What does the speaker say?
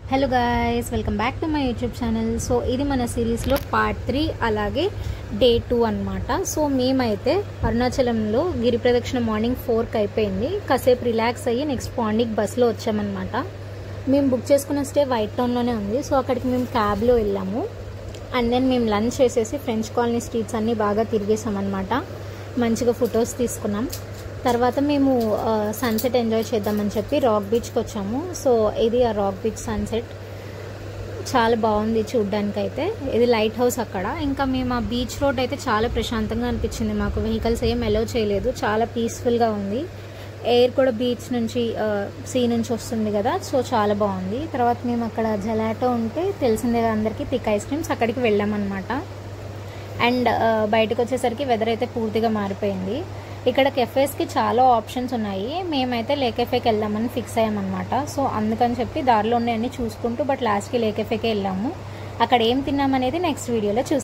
Hello guys, welcome back to my YouTube channel. So ఇది మన సిరీస్లో పార్ట్ 3 అలాగే డే 2 అనమాట. సో మేమైతే అరుణాచలంలో గిరి ప్రదక్షిణ మార్నింగ్ 4కి అయిపోయింది. కాసేపు రిలాక్స్ అయ్యి నెక్స్ట్ పాండిక్ బస్లో వచ్చామన్నమాట. మేము బుక్ చేసుకున్న స్టే వైట్ టౌన్లోనే ఉంది. సో అక్కడికి మేము క్యాబ్లో వెళ్ళాము. అండ్ దెన్ మేము లంచ్ చేసేసి ఫ్రెంచ్ కాలనీ స్ట్రీట్స్ అన్నీ బాగా తిరిగేసామన్నమాట. మంచిగా ఫొటోస్ తీసుకున్నాం. తర్వాత మేము సన్సెట్ ఎంజాయ్ చేద్దామని చెప్పి రాక్ బీచ్కి వచ్చాము. సో ఇది ఆ రాక్ బీచ్ సన్సెట్ చాలా బాగుంది చూడ్డానికి. అయితే ఇది లైట్ హౌస్ అక్కడ. ఇంకా మేము ఆ బీచ్ రోడ్ అయితే చాలా ప్రశాంతంగా అనిపించింది మాకు. వెహికల్స్ ఏం అలౌ చేయలేదు, చాలా పీస్ఫుల్గా ఉంది. ఎయిర్ కూడా బీచ్ నుంచి సీ నుంచి వస్తుంది కదా, సో చాలా బాగుంది. తర్వాత మేము అక్కడ జెలాటో ఉంటే తెలిసిందే అందరికీ, థిక్ ఐస్ క్రీమ్స్, అక్కడికి వెళ్ళామన్నమాట. అండ్ బయటకు వచ్చేసరికి వెదర్ అయితే పూర్తిగా మారిపోయింది. ఇక్కడ కెఫేస్కి చాలా ఆప్షన్స్ ఉన్నాయి. మేమైతే లే కెఫేకి వెళ్దామని ఫిక్స్ అయ్యామన్నమాట. సో అందుకని చెప్పి దారిలో ఉన్నాయన్నీ చూసుకుంటూ బట్ లాస్ట్కి లే కెఫేకే వెళ్ళాము. అక్కడ ఏం తిన్నామనేది నెక్స్ట్ వీడియోలో చూస్తాం.